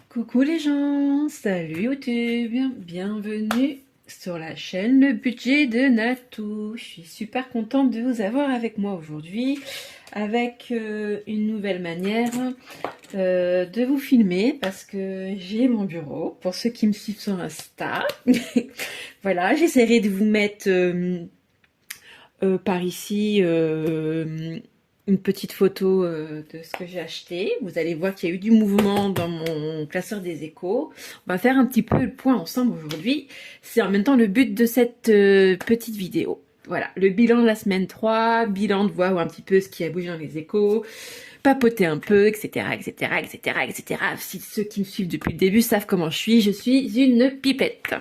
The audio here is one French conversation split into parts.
Coucou les gens, salut YouTube, bienvenue sur la chaîne Le Budget de Natou. Je suis super contente de vous avoir avec moi aujourd'hui avec une nouvelle manière de vous filmer parce que j'ai mon bureau, pour ceux qui me suivent sur Insta. Voilà, j'essaierai de vous mettre par ici une petite photo de ce que j'ai acheté. Vous allez voir qu'il y a eu du mouvement dans mon classeur des échos. On va faire un petit peu le point ensemble aujourd'hui. C'est en même temps le but de cette petite vidéo. Voilà, le bilan de la semaine 3, bilan de voir un petit peu ce qui a bougé dans les échos, papoter un peu, etc., etc., etc., etc. Si ceux qui me suivent depuis le début savent comment je suis une pipette.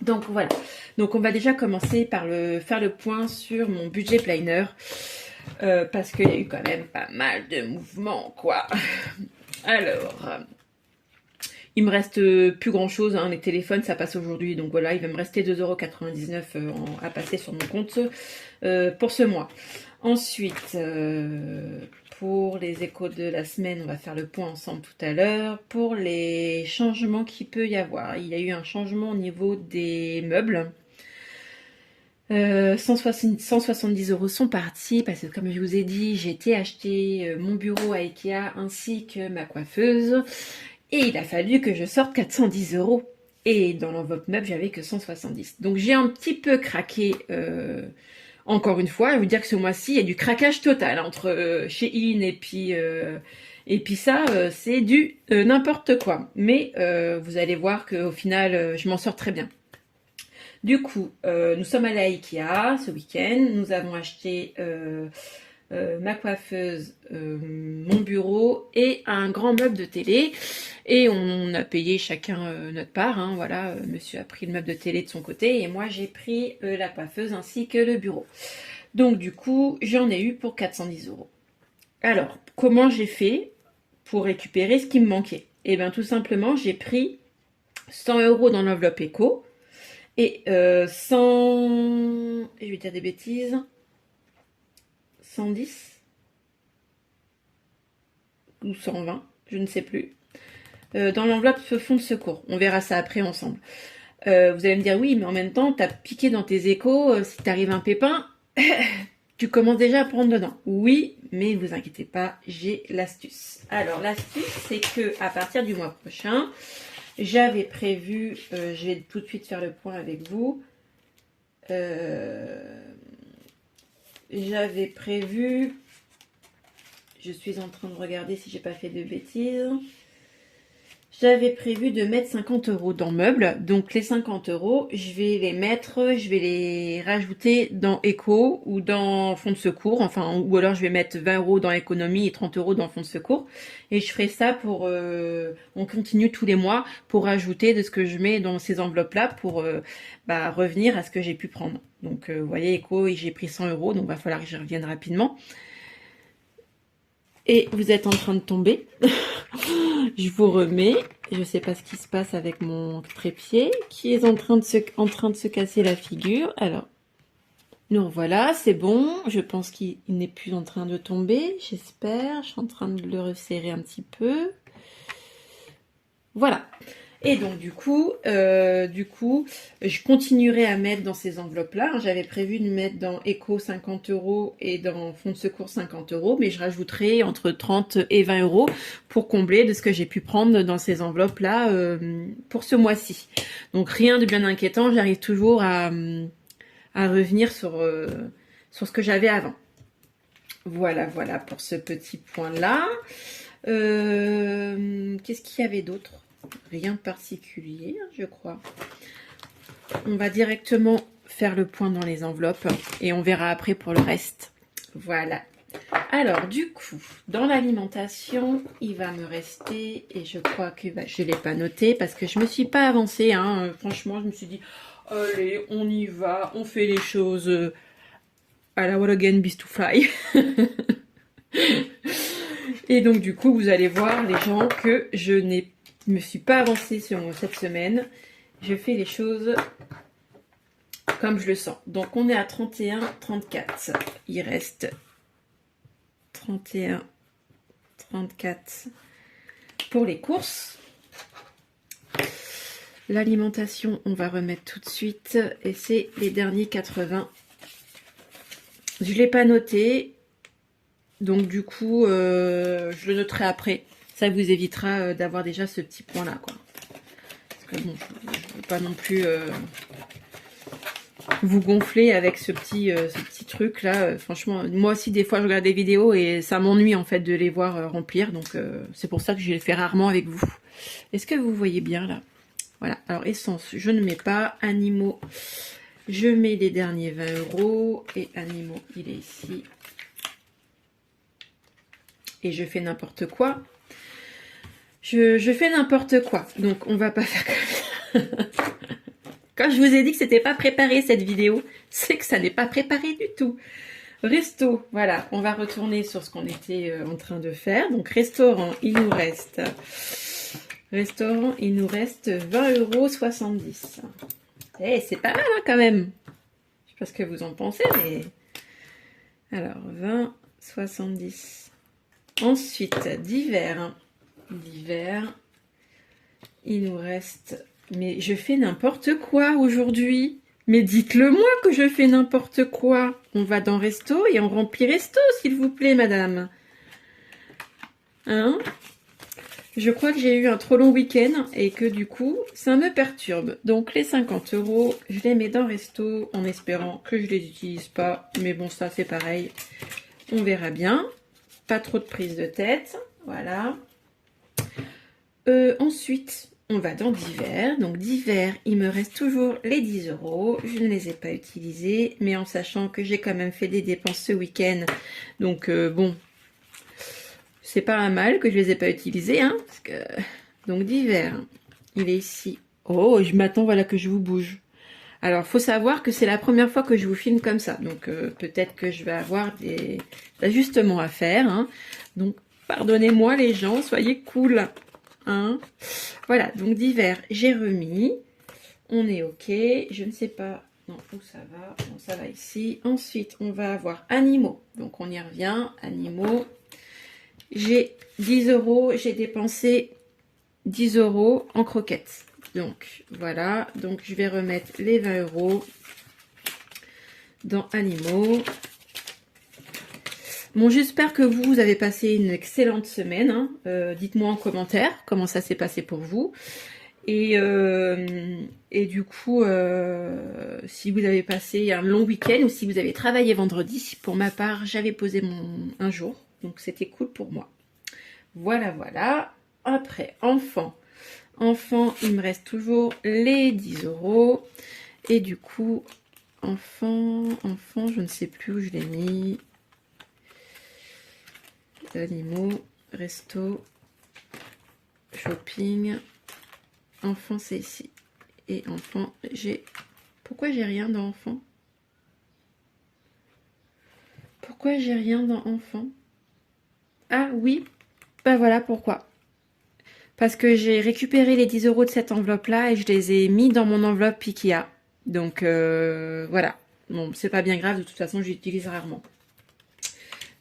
Donc voilà, donc on va déjà commencer par faire le point sur mon budget planner. Parce qu'il y a eu quand même pas mal de mouvements, quoi. Alors, il me reste plus grand chose, hein, les téléphones ça passe aujourd'hui, donc voilà, il va me rester 2,99 € à passer sur mon compte pour ce mois. Ensuite, pour les échos de la semaine, on va faire le point ensemble tout à l'heure. Pour les changements qu'il peut y avoir, il y a eu un changement au niveau des meubles. 170 € sont partis parce que comme je vous ai dit, j'ai été acheter mon bureau à Ikea ainsi que ma coiffeuse et il a fallu que je sorte 410 €. Et dans l'enveloppe meuble, j'avais que 170. Donc j'ai un petit peu craqué. Encore une fois, je vais vous dire que ce mois-ci, il y a du craquage total entre Shein et puis ça, c'est du n'importe quoi. Mais vous allez voir qu'au final, je m'en sors très bien. Du coup, nous sommes allés à Ikea ce week-end. Nous avons acheté ma coiffeuse, mon bureau et un grand meuble de télé. Et on a payé chacun notre part. Hein, voilà, monsieur a pris le meuble de télé de son côté et moi j'ai pris la coiffeuse ainsi que le bureau. Donc du coup, j'en ai eu pour 410 €. Alors, comment j'ai fait pour récupérer ce qui me manquait? Eh bien, tout simplement, j'ai pris 100 € dans l'enveloppe éco. Et 100, je vais dire des bêtises, 110 ou 120, je ne sais plus, dans l'enveloppe fonds de secours. On verra ça après ensemble. Vous allez me dire, oui, mais en même temps, tu as piqué dans tes échos, si t'arrive un pépin, tu commences déjà à prendre dedans. Oui, mais vous inquiétez pas, j'ai l'astuce. Alors, l'astuce, c'est que à partir du mois prochain, j'avais prévu, je vais tout de suite faire le point avec vous, j'avais prévu, je suis en train de regarder si j'ai pas fait de bêtises, j'avais prévu de mettre 50 € dans meubles. Donc les 50 €, je vais les rajouter dans éco ou dans fonds de secours, enfin, ou alors je vais mettre 20 € dans économie et 30 € dans fonds de secours. Et je ferai ça pour, on continue tous les mois pour rajouter de ce que je mets dans ces enveloppes-là pour revenir à ce que j'ai pu prendre. Donc vous voyez, éco, j'ai pris 100 €, donc il va falloir que j'y revienne rapidement. Et vous êtes en train de tomber. Je vous remets. Je ne sais pas ce qui se passe avec mon trépied qui est en train de se casser la figure. Alors, nous voilà, c'est bon. Je pense qu'il n'est plus en train de tomber. J'espère. Je suis en train de le resserrer un petit peu. Voilà. Et donc du coup, je continuerai à mettre dans ces enveloppes-là. J'avais prévu de mettre dans éco 50 € et dans fonds de secours 50 €, mais je rajouterai entre 30 et 20 € pour combler de ce que j'ai pu prendre dans ces enveloppes-là pour ce mois-ci. Donc rien de bien inquiétant, j'arrive toujours à revenir sur ce que j'avais avant. Voilà pour ce petit point-là. Qu'est-ce qu'il y avait d'autre? Rien de particulier, je crois. On va directement faire le point dans les enveloppes et on verra après pour le reste. Voilà. Alors, du coup, dans l'alimentation, il va me rester, et je crois que je ne l'ai pas noté parce que je ne me suis pas avancée. Hein. Franchement, je me suis dit, allez, on y va, on fait les choses à la What Again Beast to Fly. Et donc, du coup, vous allez voir, les gens, que je n'ai me suis pas avancée sur cette semaine. Je fais les choses comme je le sens. Donc on est à 31, 34. Il reste 31, 34 pour les courses. L'alimentation, on va remettre tout de suite. Et c'est les derniers 80. Je ne l'ai pas noté. Donc du coup, je le noterai après. Ça vous évitera d'avoir déjà ce petit point-là, quoi. Parce que bon, je ne veux pas non plus vous gonfler avec ce petit truc-là. Franchement, moi aussi, des fois, je regarde des vidéos et ça m'ennuie, en fait, de les voir remplir. Donc, c'est pour ça que je les fais rarement avec vous. Est-ce que vous voyez bien, là? Voilà, alors essence, je ne mets pas. Animaux, je mets les derniers 20 €. Et animaux, il est ici. Et je fais n'importe quoi. Je fais n'importe quoi. Donc, on va pas faire comme ça. Quand je vous ai dit que c'était pas préparé cette vidéo, c'est que ça n'est pas préparé du tout. Resto, voilà, on va retourner sur ce qu'on était en train de faire. Donc, restaurant, il nous reste... Restaurant, il nous reste 20,70 €. Eh, c'est pas mal hein, quand même. Je sais pas ce que vous en pensez, mais... Alors, 20,70 €. Ensuite, divers. Divers, il nous reste... Mais je fais n'importe quoi aujourd'hui. Mais dites-le moi que je fais n'importe quoi. On va dans resto et on remplit resto, s'il vous plaît, madame. Hein? Je crois que j'ai eu un trop long week-end et que du coup, ça me perturbe. Donc les 50 €, je les mets dans resto en espérant que je les utilise pas. Mais bon, ça c'est pareil. On verra bien. Pas trop de prise de tête. Voilà. Ensuite, on va dans divers. Donc divers, il me reste toujours les 10 €. Je ne les ai pas utilisés, mais en sachant que j'ai quand même fait des dépenses ce week-end. Donc bon... C'est pas un mal que je les ai pas utilisés, hein. Parce que... Donc divers, il est ici. Oh, je m'attends, voilà, que je vous bouge. Alors, faut savoir que c'est la première fois que je vous filme comme ça. Donc, peut-être que je vais avoir des ajustements à faire. Hein. Donc, pardonnez-moi les gens, soyez cool. Hein. Voilà, donc divers, j'ai remis. On est OK. Je ne sais pas... Non, où ça va? Non, ça va ici. Ensuite, on va avoir animaux. Donc, on y revient. Animaux. J'ai 10 €, j'ai dépensé 10 € en croquettes. Donc, voilà. Donc, je vais remettre les 20 € dans animaux. Bon, j'espère que vous avez passé une excellente semaine. Hein. Dites-moi en commentaire comment ça s'est passé pour vous. Et du coup, si vous avez passé un long week-end ou si vous avez travaillé vendredi, pour ma part, j'avais posé un jour. Donc, c'était cool pour moi. Voilà, voilà. Après, enfant. Enfant, il me reste toujours les 10 €. Et du coup, enfant, je ne sais plus où je l'ai mis. Animaux, resto, shopping. Enfant, c'est ici. Et enfant, j'ai... Pourquoi j'ai rien dans enfant? Pourquoi j'ai rien dans enfant? Ah oui, bah voilà pourquoi. Parce que j'ai récupéré les 10 € de cette enveloppe-là et je les ai mis dans mon enveloppe Ikea. Donc voilà. Bon, c'est pas bien grave, de toute façon, j'utilise rarement.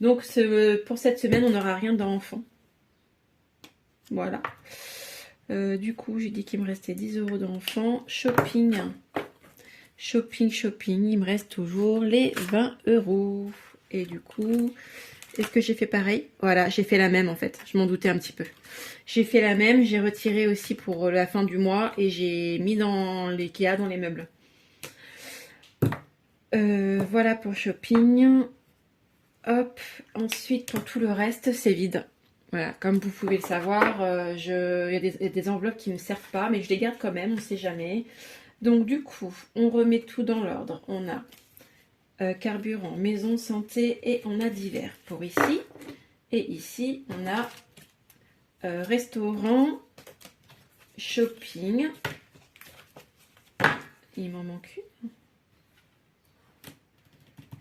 Donc pour cette semaine, on n'aura rien dans enfant. Voilà. Du coup, j'ai dit qu'il me restait 10 € d'enfant. Shopping. Shopping. Il me reste toujours les 20 €. Et du coup, est-ce que j'ai fait pareil? Voilà, j'ai fait la même en fait. Je m'en doutais un petit peu. J'ai fait la même. J'ai retiré aussi pour la fin du mois. Et j'ai mis dans l'Ikea, dans les meubles. Voilà pour shopping. Hop. Ensuite, pour tout le reste, c'est vide. Voilà, comme vous pouvez le savoir, il y a des enveloppes qui ne me servent pas, mais je les garde quand même, on ne sait jamais. Donc du coup, on remet tout dans l'ordre. On a carburant, maison, santé et on a divers pour ici. Et ici, on a restaurant, shopping. Il m'en manque une.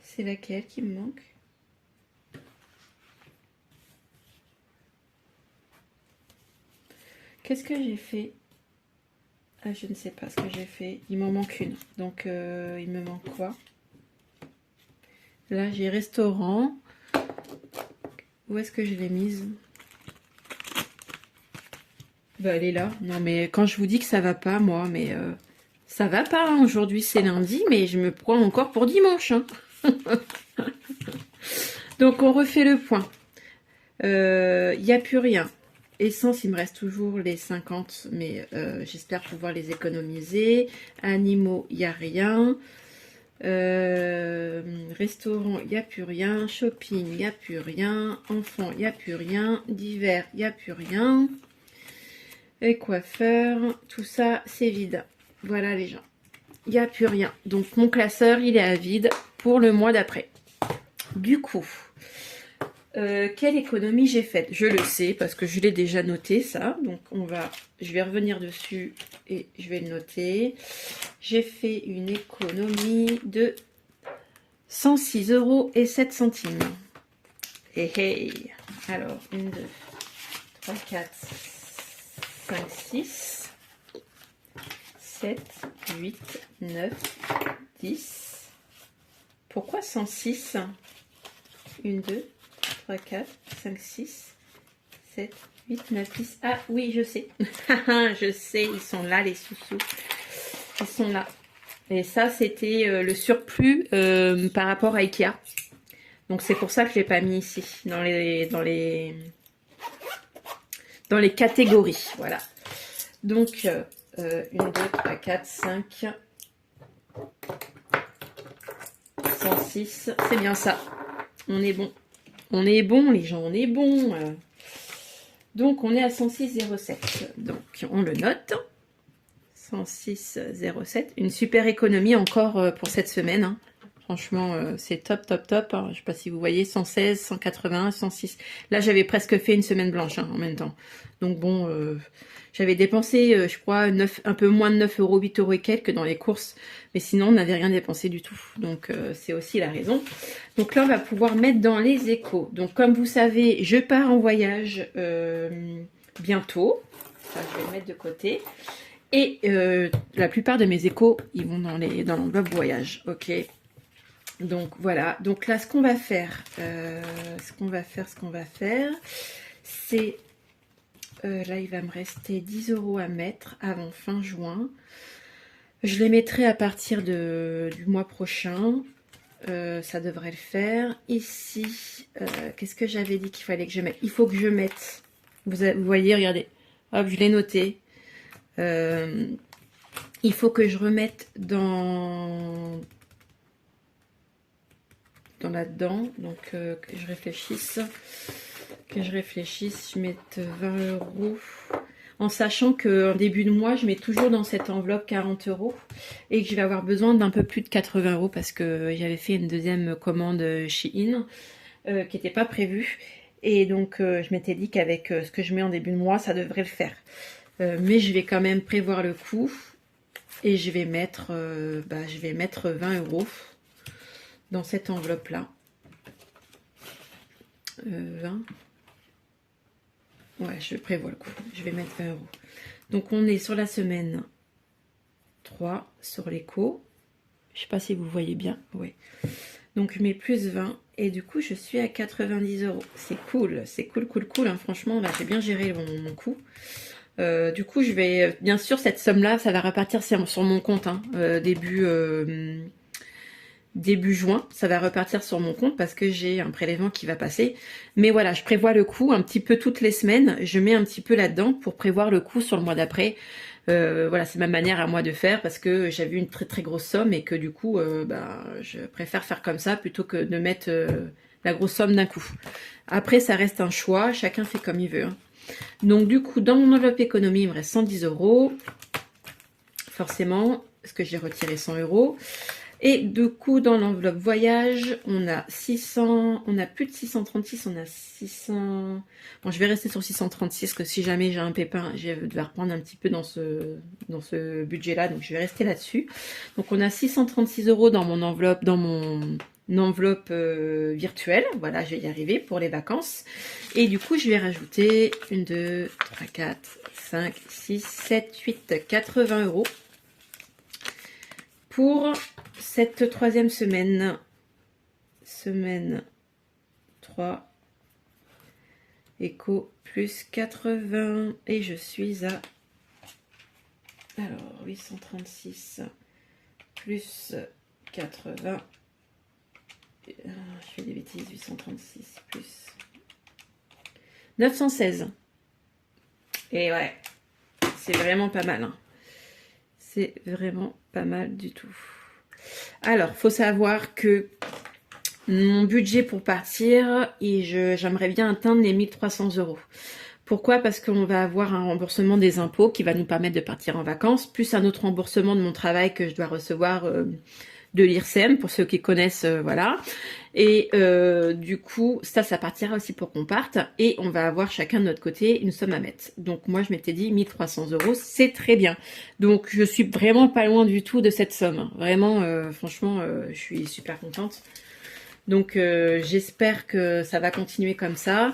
C'est laquelle qui me manque? Qu'est-ce que j'ai fait? Ah, je ne sais pas ce que j'ai fait. Il m'en manque une. Donc, il me manque quoi? Là, j'ai restaurant. Où est-ce que je l'ai mise? Bah, elle est là. Non, mais quand je vous dis que ça va pas, moi, mais ça va pas. Hein. Aujourd'hui, c'est lundi, mais je me prends encore pour dimanche. Hein. Donc, on refait le point. Il n'y a plus rien. Essence, il me reste toujours les 50, mais j'espère pouvoir les économiser. Animaux, il n'y a rien. Restaurant, il n'y a plus rien. Shopping, il n'y a plus rien. Enfants, il n'y a plus rien. Divers, il n'y a plus rien. Et coiffeur, tout ça, c'est vide. Voilà les gens. Il n'y a plus rien. Donc mon classeur, il est à vide pour le mois d'après. Du coup, quelle économie j'ai faite? Je le sais parce que je l'ai déjà noté ça. Donc je vais revenir dessus et je vais le noter. J'ai fait une économie de 106,07 €. Hey, hey. Alors, 1, 2, 3, 4, 5, 6, 7, 8, 9, 10. Pourquoi 106? 1, 2, 3, 4, 5, 6, 7, 8, 9, 10. Ah oui, je sais. Je sais, ils sont là, les sous-sous. Ils sont là. Et ça, c'était le surplus par rapport à Ikea. Donc c'est pour ça que je l'ai pas mis ici, dans les catégories. Voilà. Donc, 1, 2, 3, 4, 5, 106. C'est bien ça. On est bon. On est bon, les gens, on est bon. Donc, on est à 106,07. Donc, on le note. 106,07. Une super économie encore pour cette semaine. Hein. Franchement, c'est top, top, top. Hein. Je ne sais pas si vous voyez, 116, 180, 106. Là, j'avais presque fait une semaine blanche hein, en même temps. Donc bon, j'avais dépensé, je crois, un peu moins de 9 €, 8 € et quelques dans les courses. Mais sinon, on n'avait rien dépensé du tout. Donc, c'est aussi la raison. Donc là, on va pouvoir mettre dans les échos. Donc, comme vous savez, je pars en voyage bientôt. Ça, je vais le mettre de côté. Et la plupart de mes échos, ils vont dans l'enveloppe voyage. Ok. Donc voilà, donc là ce qu'on va faire, c'est, là il va me rester 10 € à mettre avant fin juin. Je les mettrai à partir du mois prochain, ça devrait le faire. Ici, qu'est-ce que j'avais dit qu'il fallait que je mette? Il faut que je mette, vous voyez, regardez, hop, je l'ai noté. Il faut que je remette dans là-dedans, donc que je réfléchisse, je mette 20 € en sachant qu'en début de mois je mets toujours dans cette enveloppe 40 € et que je vais avoir besoin d'un peu plus de 80 € parce que j'avais fait une deuxième commande Shein qui n'était pas prévue et donc je m'étais dit qu'avec ce que je mets en début de mois ça devrait le faire, mais je vais quand même prévoir le coût et je vais mettre 20 € dans cette enveloppe là. 20. Ouais, je prévois le coup. Je vais mettre 20 €. Donc on est sur la semaine 3 sur l'écho. Je sais pas si vous voyez bien. Ouais. Donc je mets plus 20 et du coup je suis à 90 €. C'est cool, c'est cool, cool, cool. Hein. Franchement, là j'ai bien géré mon coût. Du coup je vais, bien sûr cette somme là, ça va repartir sur mon compte hein, début juin, ça va repartir sur mon compte parce que j'ai un prélèvement qui va passer. Mais voilà, je prévois le coût un petit peu toutes les semaines. Je mets un petit peu là-dedans pour prévoir le coût sur le mois d'après. Voilà, c'est ma manière à moi de faire parce que j'avais une très très grosse somme et que du coup, je préfère faire comme ça plutôt que de mettre la grosse somme d'un coup. Après, ça reste un choix, chacun fait comme il veut. Hein. Donc du coup, dans mon enveloppe économie, il me reste 110 €. Forcément, parce que j'ai retiré 100 €. Et du coup, dans l'enveloppe voyage, on a 600, on a plus de 636, on a 600... Bon, je vais rester sur 636, que si jamais j'ai un pépin, je vais devoir reprendre un petit peu dans ce budget-là, donc je vais rester là-dessus. Donc on a 636 € dans mon enveloppe, virtuelle. Voilà, je vais y arriver pour les vacances. Et du coup, je vais rajouter 1, 2, 3, 4, 5, 6, 7, 8, 80 € pour cette troisième semaine. Semaine 3. Éco plus 80 et je suis à, alors 836 plus 80, je fais des bêtises, 836 plus 916. Et ouais, c'est vraiment pas mal, hein. C'est vraiment pas mal du tout. Alors, faut savoir que mon budget pour partir, et j'aimerais bien atteindre les 1300 €. Pourquoi? Parce qu'on va avoir un remboursement des impôts qui va nous permettre de partir en vacances, plus un autre remboursement de mon travail que je dois recevoir de l'IRSEM, pour ceux qui connaissent, voilà. Et du coup, ça partira aussi pour qu'on parte, et on va avoir chacun de notre côté une somme à mettre. Donc moi, je m'étais dit 1300 €, c'est très bien. Donc je suis vraiment pas loin du tout de cette somme. Vraiment, franchement, je suis super contente. Donc j'espère que ça va continuer comme ça.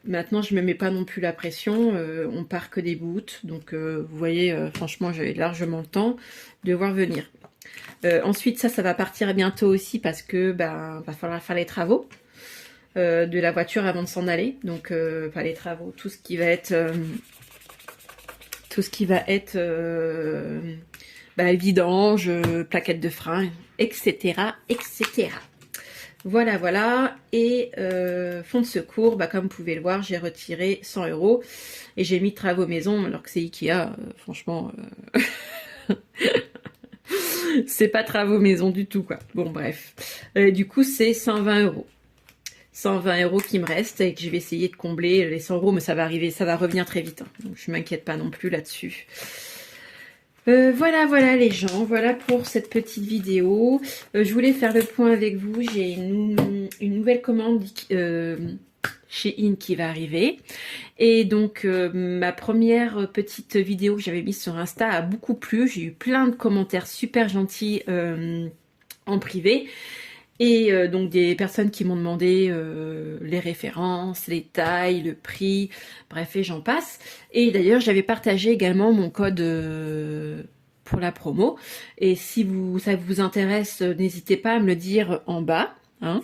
Maintenant, je me mets pas non plus la pression. On part que des bouts. Donc vous voyez, franchement, j'ai largement le temps de voir venir. Ensuite, ça va partir bientôt aussi parce que va falloir faire les travaux de la voiture avant de s'en aller. Donc les travaux, tout ce qui va être vidange, plaquettes de frein, etc., etc. Voilà, voilà. Et fonds de secours, comme vous pouvez le voir, j'ai retiré 100 € et j'ai mis travaux maison, alors que c'est Ikea, franchement, c'est pas travaux maison du tout, quoi. Bon, bref. Du coup, c'est 120 €. 120 € qui me restent et que je vais essayer de combler les 100 €, mais ça va arriver, ça va revenir très vite, hein. Donc je m'inquiète pas non plus là-dessus. Voilà, voilà les gens, voilà pour cette petite vidéo. Je voulais faire le point avec vous. J'ai une nouvelle commande chez In qui va arriver. Et donc ma première petite vidéo que j'avais mise sur Insta a beaucoup plu. J'ai eu plein de commentaires super gentils en privé. Et donc des personnes qui m'ont demandé les références, les tailles, le prix, bref, et j'en passe. Et d'ailleurs, j'avais partagé également mon code pour la promo. Et si ça vous intéresse, n'hésitez pas à me le dire en bas, hein,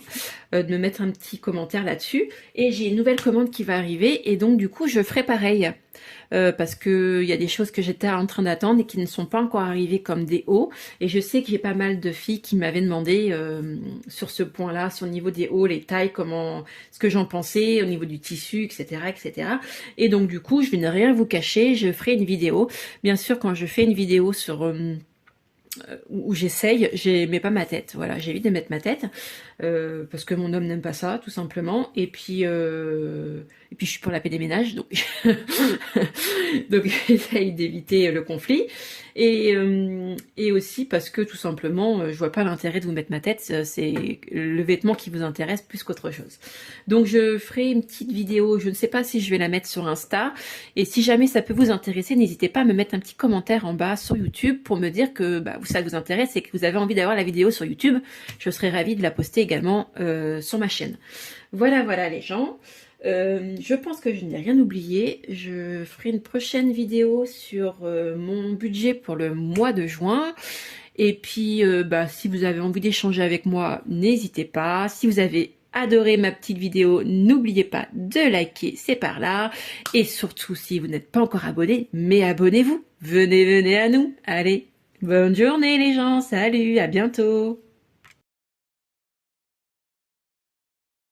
de me mettre un petit commentaire là-dessus. Et j'ai une nouvelle commande qui va arriver, et donc du coup, je ferai pareil. Parce que il y a des choses que j'étais en train d'attendre et qui ne sont pas encore arrivées comme des hauts. Et je sais que j'ai pas mal de filles qui m'avaient demandé sur ce point-là, sur le niveau des hauts, les tailles, ce que j'en pensais au niveau du tissu, etc., etc. Et donc du coup, je vais ne rien vous cacher, je ferai une vidéo. Bien sûr, quand je fais une vidéo sur où j'essaye, je mets pas ma tête. Voilà, j'évite de mettre ma tête parce que mon homme n'aime pas ça, tout simplement. Et puis je suis pour la paix des ménages, donc donc j'essaye d'éviter le conflit. Et aussi parce que tout simplement, je vois pas l'intérêt de vous mettre ma tête. C'est le vêtement qui vous intéresse plus qu'autre chose. Donc je ferai une petite vidéo. Je ne sais pas si je vais la mettre sur Insta. Et si jamais ça peut vous intéresser, n'hésitez pas à me mettre un petit commentaire en bas sur YouTube pour me dire que ça vous intéresse et que vous avez envie d'avoir la vidéo sur YouTube. Je serai ravie de la poster également sur ma chaîne. Voilà, voilà les gens. Je pense que je n'ai rien oublié. Je ferai une prochaine vidéo sur mon budget pour le mois de juin. Et puis, si vous avez envie d'échanger avec moi, n'hésitez pas. Si vous avez adoré ma petite vidéo, n'oubliez pas de liker, c'est par là. Et surtout, si vous n'êtes pas encore abonné, mais abonnez-vous. Venez à nous. Allez, bonne journée les gens. Salut, à bientôt.